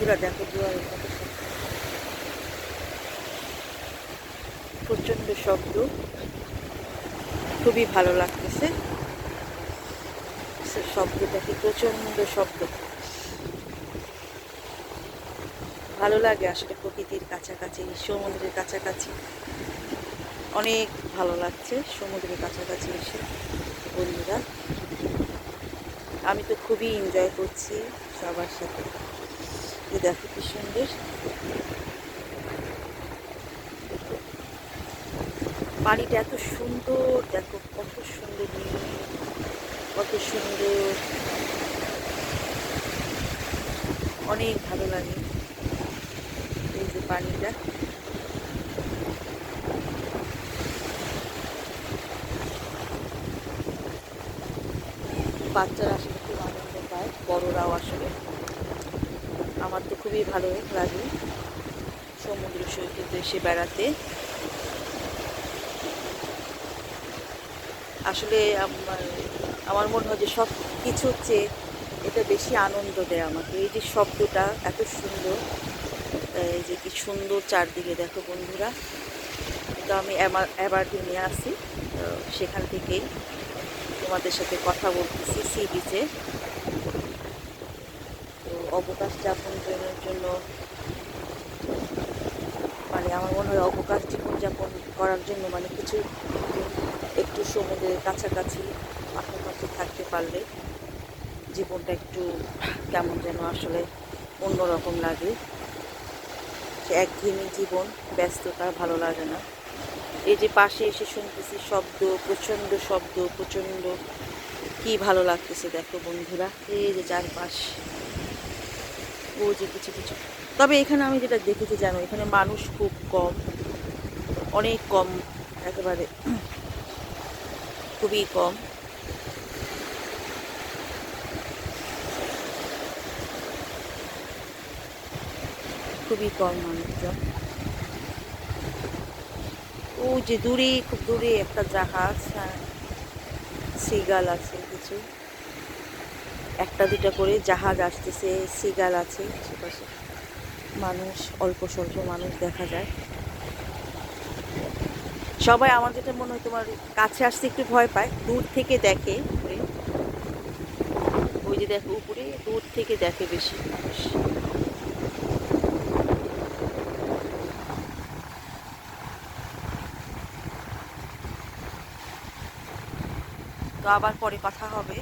বন্ধুরা দেখো জোয়ারের কত প্রচন্ড শব্দ, খুবই ভালো লাগতেছে শব্দটা, কি প্রচন্ড শব্দ। ভালো লাগে আসলে প্রকৃতির কাছাকাছি, সমুদ্রের কাছাকাছি, অনেক ভালো লাগছে সমুদ্রের কাছাকাছি এসে। বন্ধুরা আমি তো খুবই এনজয় করছি সবার সাথে। দেখো কি সুন্দর পানিটা, এত সুন্দর, দেখো কত সুন্দর নীল, কত সুন্দর, অনেক ভালো লাগে এই যে পানিটা। বাচ্চারা আসলে খুব আনন্দ পায়, বড়রাও আসলে। আমার তো খুবই ভালো লাগে সমুদ্র সৈকতে এসে বেড়াতে। আসলে আমার মনে হয় যে সব কিছুর চেয়ে এটা বেশি আনন্দ দেয় আমাকে। এই যে শব্দটা এত সুন্দর, এই যে কি সুন্দর চারদিকে দেখো বন্ধুরা। তো আমি অ্যাবারডিনে আছি, সেখান থেকেই তোমাদের সাথে কথা বলতেছি সি বিচে। তো অবকাশ যাপনের জন্য, মানে আমার মনে হয় অবকাশ জীবনযাপন করার জন্য মানে কিছু একটু সমুদ্রের কাছাকাছি আশেপাশে থাকতে পারলে জীবনটা একটু কেমন যেন আসলে অন্যরকম লাগে। সে একঘেয়েমি জীবন, ব্যস্ততা ভালো লাগে না। এই যে পাশে এসে শুনতেছি শব্দ, প্রচণ্ড শব্দ, প্রচণ্ড কি ভালো লাগতেছে দেখো বন্ধুরা। এই যে চারপাশ, ও যে কিছু কিছু। তবে এখানে আমি যেটা দেখেছি জানো, এখানে মানুষ খুব কম, অনেক কম, একেবারে খুবই কম। খুবই কম মানুষজন। ও যে দূরে, খুব দূরে একটা জাহাজ, হ্যাঁ, সিগাল আছে কিছু, একটা দুটা করে জাহাজ আসতেছে, সিগাল আছে আশেপাশে, মানুষ অল্প স্বল্প মানুষ দেখা যায়। সবাই আমার যেটা মনে হয় তোমার কাছে আসতে একটু ভয় পায়, দূর থেকে দেখে উপরে। ওই যে দেখো উপরে দূর থেকে দেখে বেশি মানুষ। তো আবার পরে কথা হবে।